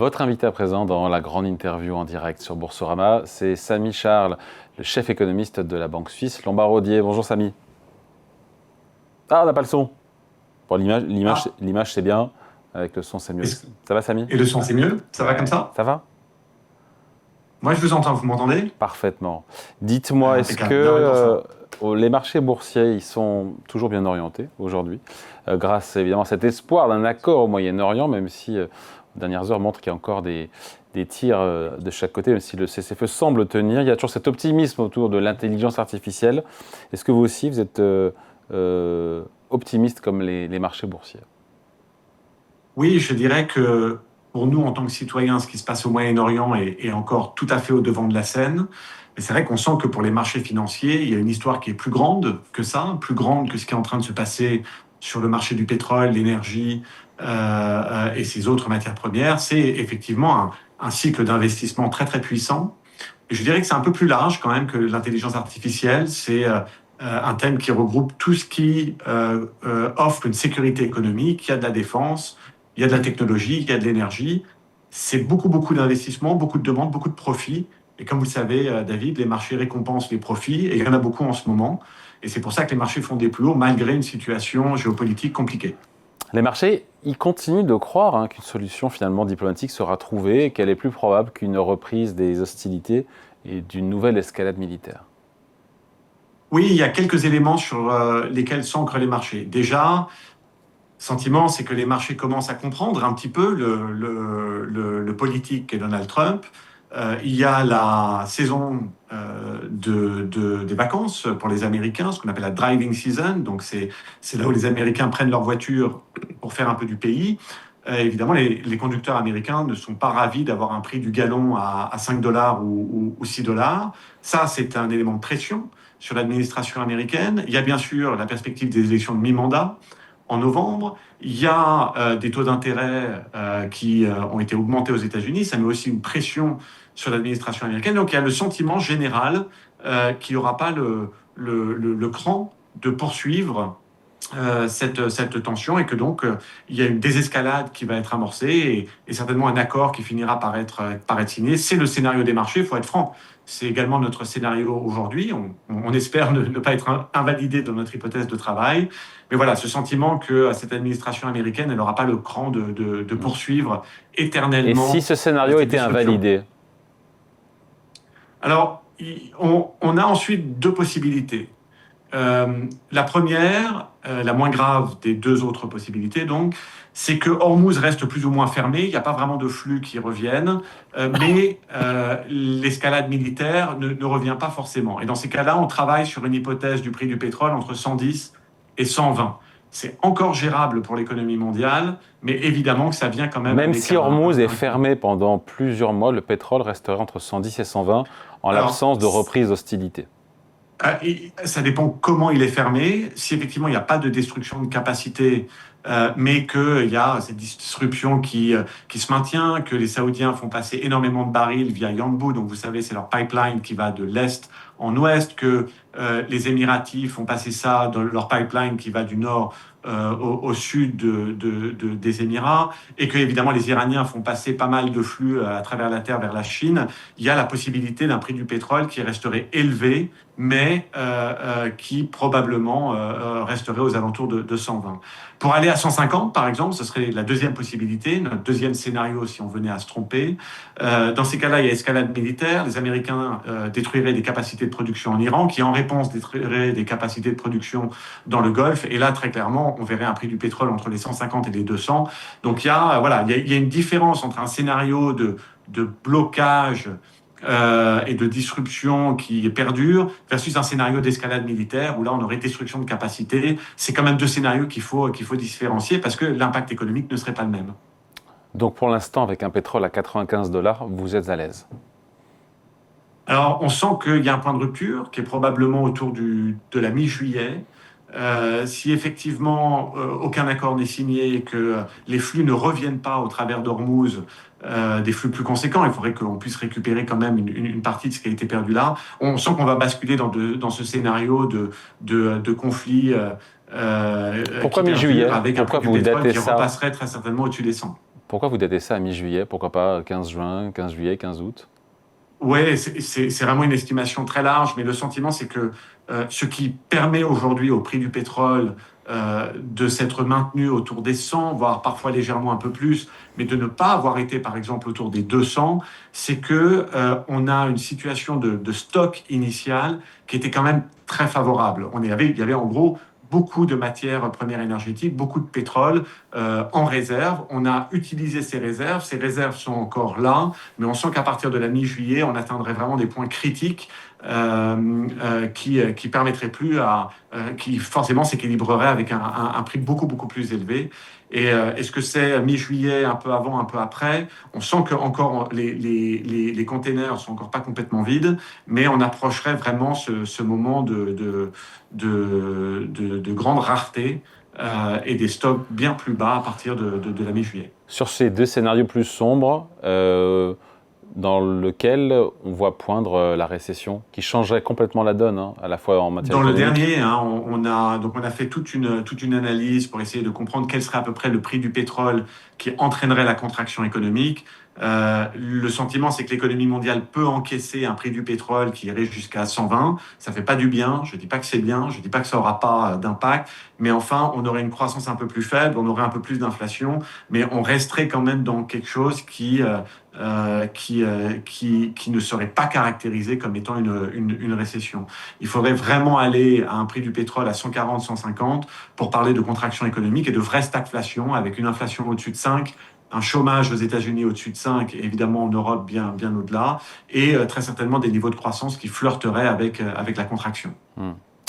Votre invité à présent dans la grande interview en direct sur Boursorama, c'est Samy Charles, le chef économiste de la banque suisse Lombard-Odier. Bonjour Samy. Ah, on n'a pas le son. Bon, l'image c'est bien, avec le son c'est mieux. Ça va Samy? Et le son, c'est mieux? Ça va comme ça? Ça va? Moi, je vous entends, vous m'entendez? Parfaitement. Dites-moi, est-ce Impeccable. Bienvenue pour ça. que les marchés boursiers ils sont toujours bien orientés aujourd'hui, grâce évidemment à cet espoir d'un accord au Moyen-Orient, même si les dernières heures montrent qu'il y a encore des tirs de chaque côté, même si le cessez-le-feu semble tenir. Il y a toujours cet optimisme autour de l'intelligence artificielle. Est-ce que vous aussi, vous êtes optimiste comme les marchés boursiers? Oui, je dirais que pour nous, en tant que citoyens, ce qui se passe au Moyen-Orient est encore tout à fait au devant de la scène. Mais c'est vrai qu'on sent que pour les marchés financiers, il y a une histoire qui est plus grande que ça, plus grande que ce qui est en train de se passer sur le marché du pétrole, l'énergie et ces autres matières premières. C'est effectivement un cycle d'investissement très très puissant. Et je dirais que c'est un peu plus large quand même que l'intelligence artificielle. C'est un thème qui regroupe tout ce qui offre une sécurité économique. Il y a de la défense, il y a de la technologie, il y a de l'énergie. C'est beaucoup d'investissements, beaucoup de demandes, beaucoup de profits. Et comme vous le savez, David, les marchés récompensent les profits et il y en a beaucoup en ce moment. Et c'est pour ça que les marchés font des plus hauts malgré une situation géopolitique compliquée. Les marchés, ils continuent de croire qu'une solution finalement diplomatique sera trouvée et qu'elle est plus probable qu'une reprise des hostilités et d'une nouvelle escalade militaire. Oui, il y a quelques éléments sur lesquels s'ancrent les marchés. Déjà, sentiment, c'est que les marchés commencent à comprendre un petit peu le politique et Donald Trump. Il y a la saison des vacances pour les Américains, ce qu'on appelle la driving season. Donc, c'est là où les Américains prennent leur voiture pour faire un peu du pays. Évidemment, les conducteurs américains ne sont pas ravis d'avoir un prix du gallon à 5 dollars ou 6 dollars. Ça, c'est un élément de pression sur l'administration américaine. Il y a bien sûr la perspective des élections de mi-mandat en novembre. Il y a des taux d'intérêt qui ont été augmentés aux États-Unis. Ça met aussi une pression sur l'administration américaine. Donc il y a le sentiment général qu'il n'y aura pas le cran de poursuivre cette tension et que donc il y a une désescalade qui va être amorcée et certainement un accord qui finira par être signé. C'est le scénario des marchés, il faut être franc. C'est également notre scénario aujourd'hui. On espère ne pas être invalidé dans notre hypothèse de travail. Mais voilà, ce sentiment que cette administration américaine, elle n'aura pas le cran de poursuivre éternellement. Et si ce scénario était invalidé? Alors, on a ensuite deux possibilités. La première, la moins grave des deux autres possibilités, donc, c'est que Hormuz reste plus ou moins fermé, il n'y a pas vraiment de flux qui reviennent, mais l'escalade militaire ne revient pas forcément. Et dans ces cas-là, on travaille sur une hypothèse du prix du pétrole entre 110 et 120. C'est encore gérable pour l'économie mondiale, mais évidemment que ça vient quand même... Même si Hormuz est fermé pendant plusieurs mois, le pétrole resterait entre 110 et 120 en l'absence de reprise d'hostilité. Ça dépend comment il est fermé. Si effectivement il n'y a pas de destruction de capacité, mais qu'il y a cette disruption qui se maintient, que les Saoudiens font passer énormément de barils via Yanbu, donc vous savez c'est leur pipeline qui va de l'est en ouest, que les Émiratis font passer ça dans leur pipeline qui va du nord au sud des Émirats, et que évidemment les Iraniens font passer pas mal de flux à travers la terre vers la Chine, il y a la possibilité d'un prix du pétrole qui resterait élevé, mais qui probablement resterait aux alentours de 120. Pour aller à 150, par exemple, ce serait la deuxième possibilité, notre deuxième scénario si on venait à se tromper. Dans ces cas-là, il y a escalade militaire. Les Américains détruiraient des capacités de production en Iran, qui en réponse détruiraient des capacités de production dans le Golfe. Et là, très clairement, on verrait un prix du pétrole entre les 150 et les 200. Donc il y a une différence entre un scénario de blocage et de disruption qui perdure versus un scénario d'escalade militaire où là on aurait destruction de capacité. C'est quand même deux scénarios qu'il faut différencier parce que l'impact économique ne serait pas le même. Donc pour l'instant, avec un pétrole à 95 dollars, vous êtes à l'aise? Alors on sent qu'il y a un point de rupture qui est probablement autour de la mi-juillet. Si effectivement aucun accord n'est signé et que les flux ne reviennent pas au travers d'Ormuz, des flux plus conséquents, il faudrait qu'on puisse récupérer quand même une partie de ce qui a été perdu là. On sent qu'on va basculer dans ce scénario de conflit. Pourquoi mi-juillet? Avec Pourquoi un prix vous du pétrole datez qui ça? repasserait très certainement au-dessus des 100. Pourquoi vous datez ça à mi-juillet? Pourquoi pas 15 juin, 15 juillet, 15 août? Oui, c'est vraiment une estimation très large, mais le sentiment, c'est que ce qui permet aujourd'hui au prix du pétrole de s'être maintenu autour des 100, voire parfois légèrement un peu plus, mais de ne pas avoir été, par exemple, autour des 200, c'est que on a une situation de stock initial qui était quand même très favorable. Il y avait en gros beaucoup de matières premières énergétiques, beaucoup de pétrole en réserve. On a utilisé ces réserves sont encore là, mais on sent qu'à partir de la mi-juillet, on atteindrait vraiment des points critiques qui permettraient plus qui forcément s'équilibrerait avec un prix beaucoup plus élevé. Et est-ce que c'est mi-juillet, un peu avant, un peu après? On sent que encore les containers sont encore pas complètement vides, mais on approcherait vraiment ce moment de grande rareté et des stocks bien plus bas à partir de la mi-juillet. Sur ces deux scénarios plus sombres, dans lequel on voit poindre la récession, qui changerait complètement la donne, hein, à la fois en matière Dans le économique. dernier, hein, on a fait toute une analyse pour essayer de comprendre quel serait à peu près le prix du pétrole qui entraînerait la contraction économique. Le sentiment, c'est que l'économie mondiale peut encaisser un prix du pétrole qui irait jusqu'à 120. Ça fait pas du bien. Je dis pas que c'est bien. Je dis pas que ça aura pas d'impact. Mais enfin, on aurait une croissance un peu plus faible. On aurait un peu plus d'inflation. Mais on resterait quand même dans quelque chose qui ne serait pas caractérisé comme étant une récession. Il faudrait vraiment aller à un prix du pétrole à 140, 150 pour parler de contraction économique et de vraie stagflation avec une inflation au-dessus de 5, un chômage aux États-Unis au-dessus de 5, et évidemment en Europe bien au-delà, et très certainement des niveaux de croissance qui flirteraient avec la contraction.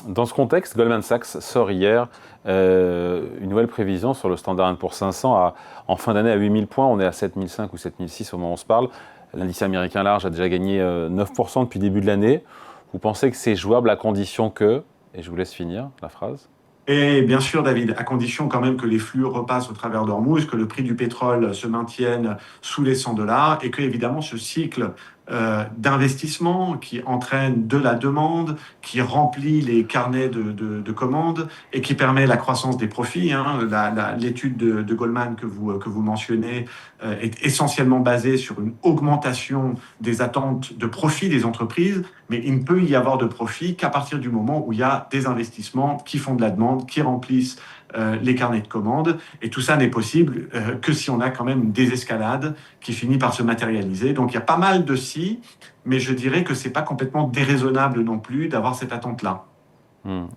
Dans ce contexte, Goldman Sachs sort hier une nouvelle prévision sur le Standard & Poor's 500 en fin d'année à 8000 points. On est à 7005 ou 7006 au moment où on se parle. L'indice américain large a déjà gagné 9% depuis le début de l'année. Vous pensez que c'est jouable à condition que, et je vous laisse finir la phrase. Et bien sûr, David, à condition quand même que les flux repassent au travers d'Ormuz, que le prix du pétrole se maintienne sous les 100 dollars et que, évidemment, ce cycle d'investissement qui entraîne de la demande, qui remplit les carnets de commandes et qui permet la croissance des profits. Hein. L'étude de Goldman que vous mentionnez est essentiellement basée sur une augmentation des attentes de profit des entreprises, mais il ne peut y avoir de profit qu'à partir du moment où il y a des investissements qui font de la demande, qui remplissent les carnets de commandes. Et tout ça n'est possible que si on a quand même une désescalade qui finit par se matérialiser. Donc il y a pas mal de si, mais je dirais que c'est pas complètement déraisonnable non plus d'avoir cette attente-là.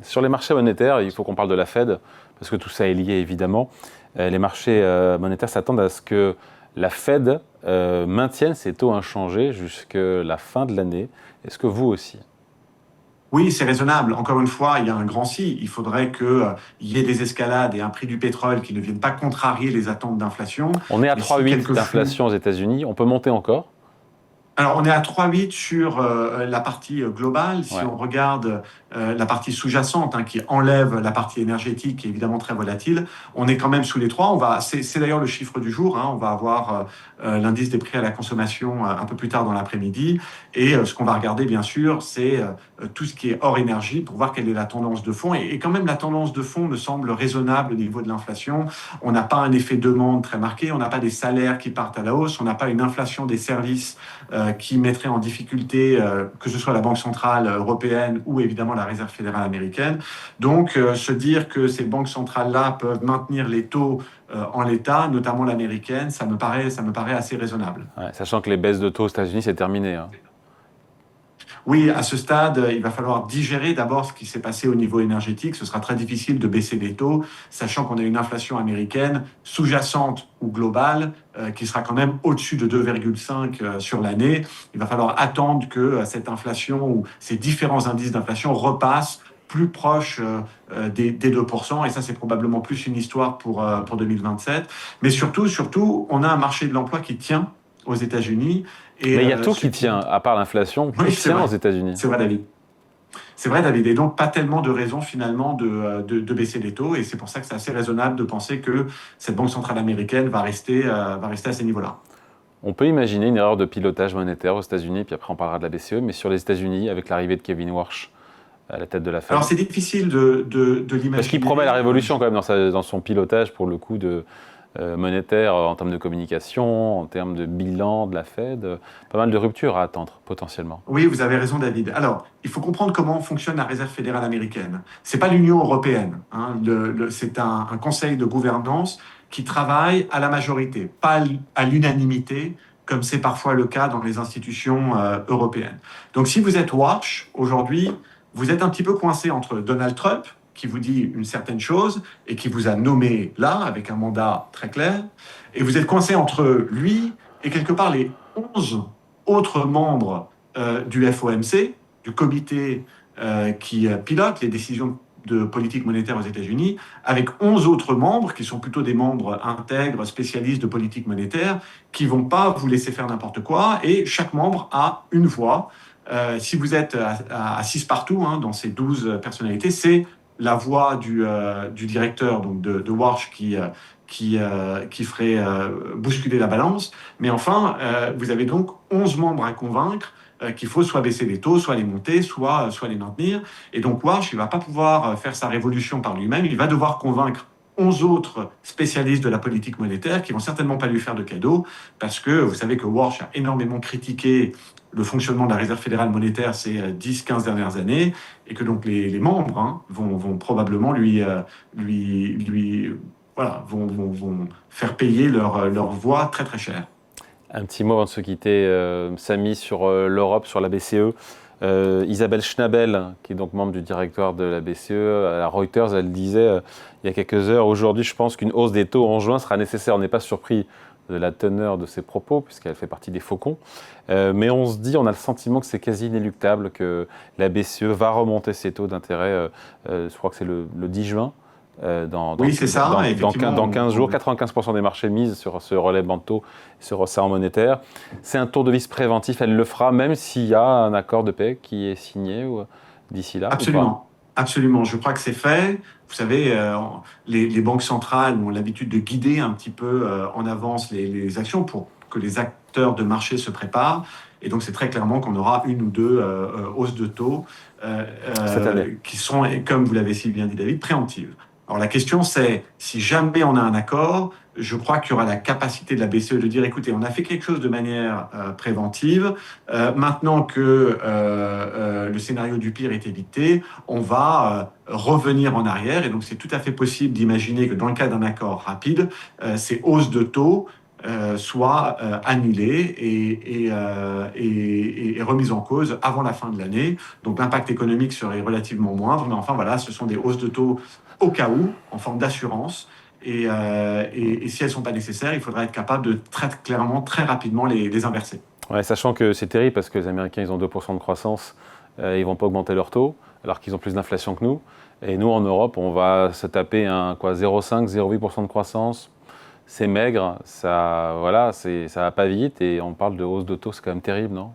Sur les marchés monétaires, il faut qu'on parle de la Fed, parce que tout ça est lié évidemment. Les marchés monétaires s'attendent à ce que la Fed maintienne ses taux inchangés jusqu'à la fin de l'année. Est-ce que vous aussi? Oui, c'est raisonnable. Encore une fois, il y a un grand si. Il faudrait qu'il y ait des escalades et un prix du pétrole qui ne viennent pas contrarier les attentes d'inflation. On est à 3,8 d'inflation aux États-Unis. On peut monter encore? Alors, on est à 3,8 sur la partie globale. Si on regarde la partie sous-jacente, hein, qui enlève la partie énergétique, qui est évidemment très volatile, on est quand même sous les 3. C'est d'ailleurs le chiffre du jour. Hein, on va avoir l'indice des prix à la consommation un peu plus tard dans l'après-midi. Et ce qu'on va regarder, bien sûr, c'est tout ce qui est hors énergie pour voir quelle est la tendance de fond. Et quand même, la tendance de fond me semble raisonnable au niveau de l'inflation. On n'a pas un effet demande très marqué. On n'a pas des salaires qui partent à la hausse. On n'a pas une inflation des services qui mettrait en difficulté que ce soit la Banque centrale européenne ou évidemment la Réserve fédérale américaine. Donc, se dire que ces banques centrales-là peuvent maintenir les taux en l'état, notamment l'américaine, ça me paraît assez raisonnable. Ouais, sachant que les baisses de taux aux États-Unis, c'est terminé. Hein. Oui, à ce stade, il va falloir digérer d'abord ce qui s'est passé au niveau énergétique. Ce sera très difficile de baisser les taux, sachant qu'on a une inflation américaine sous-jacente ou globale qui sera quand même au-dessus de 2,5 sur l'année. Il va falloir attendre que cette inflation ou ces différents indices d'inflation repassent plus proche des 2%, et ça c'est probablement plus une histoire pour 2027. Mais surtout, on a un marché de l'emploi qui tient aux États-Unis. Mais il y a tout qui tient, à part l'inflation, qui tient aux États-Unis. C'est vrai, David. C'est vrai, David. Et donc, pas tellement de raisons finalement de baisser les taux. Et c'est pour ça que c'est assez raisonnable de penser que cette Banque centrale américaine va rester à ces niveaux-là. On peut imaginer une erreur de pilotage monétaire aux États-Unis, puis après on parlera de la BCE, mais sur les États-Unis, avec l'arrivée de Kevin Warsh à la tête de la Fed. Alors, c'est difficile de l'imaginer. Parce qu'il promet la révolution quand même dans son pilotage, pour le coup, monétaire en termes de communication, en termes de bilan de la Fed. Pas mal de ruptures à attendre potentiellement. Oui, vous avez raison, David. Alors, il faut comprendre comment fonctionne la Réserve fédérale américaine. C'est pas l'Union européenne, hein. C'est un conseil de gouvernance qui travaille à la majorité, pas à l'unanimité, comme c'est parfois le cas dans les institutions européennes. Donc, si vous êtes Warsh aujourd'hui, vous êtes un petit peu coincé entre Donald Trump, qui vous dit une certaine chose et qui vous a nommé là, avec un mandat très clair, et vous êtes coincé entre lui et quelque part les 11 autres membres du FOMC, du comité qui pilote les décisions de politique monétaire aux États-Unis, avec 11 autres membres qui sont plutôt des membres intègres, spécialistes de politique monétaire, qui vont pas vous laisser faire n'importe quoi, et chaque membre a une voix. Si vous êtes à 6 partout, hein, dans ces 12 personnalités, c'est la voix du directeur, donc de Warsh, qui ferait bousculer la balance. Mais enfin, vous avez donc 11 membres à convaincre qu'il faut soit baisser les taux, soit les monter, soit les maintenir. Et donc Warsh, il ne va pas pouvoir faire sa révolution par lui-même, il va devoir convaincre 11 autres spécialistes de la politique monétaire qui vont certainement pas lui faire de cadeaux, parce que vous savez que Warsh a énormément critiqué le fonctionnement de la Réserve fédérale monétaire ces 10-15 dernières années, et que donc les membres, hein, vont probablement vont faire payer leur voix très très cher. Un petit mot avant de se quitter, Samy, sur l'Europe, sur la BCE. Isabelle Schnabel, qui est donc membre du directoire de la BCE, à la Reuters, elle disait il y a quelques heures, aujourd'hui je pense qu'une hausse des taux en juin sera nécessaire. On n'est pas surpris de la teneur de ses propos, puisqu'elle fait partie des faucons. Mais on se dit, on a le sentiment que c'est quasi inéluctable, que la BCE va remonter ses taux d'intérêt, je crois que c'est le 10 juin. Oui, c'est ça. Dans 15 jours, 95% des marchés misent sur ce relèvement de taux, sur ça en monétaire. C'est un tour de vis préventif, elle le fera, même s'il y a un accord de paix qui est signé d'ici là. Absolument. Absolument, je crois que c'est fait. Vous savez, les banques centrales ont l'habitude de guider un petit peu en avance les actions pour que les acteurs de marché se préparent. Et donc, c'est très clairement qu'on aura une ou deux hausses de taux cette année, qui seront, comme vous l'avez si bien dit David, préemptives. Alors la question c'est, si jamais on a un accord, je crois qu'il y aura la capacité de la BCE de dire, écoutez, on a fait quelque chose de manière préventive, maintenant que le scénario du pire est évité, on va revenir en arrière, et donc c'est tout à fait possible d'imaginer que dans le cas d'un accord rapide, ces hausses de taux soient annulées et remises en cause avant la fin de l'année. Donc l'impact économique serait relativement moindre, mais enfin voilà, ce sont des hausses de taux au cas où, en forme d'assurance. Et si elles ne sont pas nécessaires, il faudra être capable de très clairement, très rapidement les inverser. Ouais, sachant que c'est terrible parce que les Américains, ils ont 2% de croissance, ils ne vont pas augmenter leur taux, alors qu'ils ont plus d'inflation que nous. Et nous, en Europe, on va se taper un 0,5, 0,8% de croissance. C'est maigre, ça va pas vite, et on parle de hausse de taux, c'est quand même terrible, non ?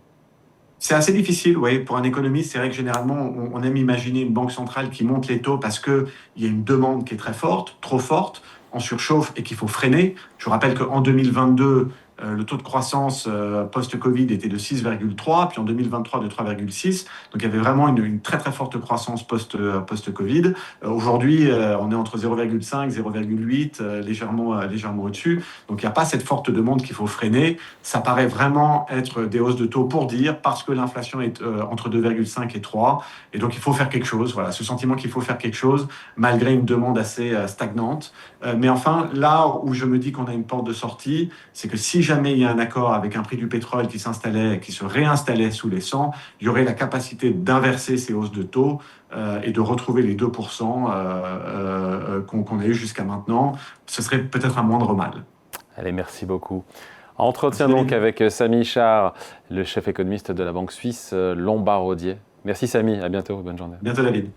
C'est assez difficile, oui. Pour un économiste, c'est vrai que généralement, on aime imaginer une banque centrale qui monte les taux parce qu'il y a une demande qui est très forte, trop forte, en surchauffe et qu'il faut freiner. Je vous rappelle qu'en 2022, le taux de croissance post-Covid était de 6,3, puis en 2023 de 3,6. Donc il y avait vraiment une très très forte croissance post-Covid. Aujourd'hui, on est entre 0,5, 0,8, légèrement au-dessus. Donc il n'y a pas cette forte demande qu'il faut freiner. Ça paraît vraiment être des hausses de taux pour dire, parce que l'inflation est entre 2,5 et 3. Et donc il faut faire quelque chose. Voilà, ce sentiment qu'il faut faire quelque chose, malgré une demande assez stagnante. Mais enfin, là où je me dis qu'on a une porte de sortie, c'est que si jamais il y a un accord avec un prix du pétrole qui s'installait, qui se réinstallait sous les 100, il y aurait la capacité d'inverser ces hausses de taux et de retrouver les 2% qu'on a eu jusqu'à maintenant. Ce serait peut-être un moindre mal. Allez, merci beaucoup. Entretien donc avec Samy Char, le chef économiste de la banque suisse Lombard Odier. Merci Samy, à bientôt, bonne journée. Bientôt David.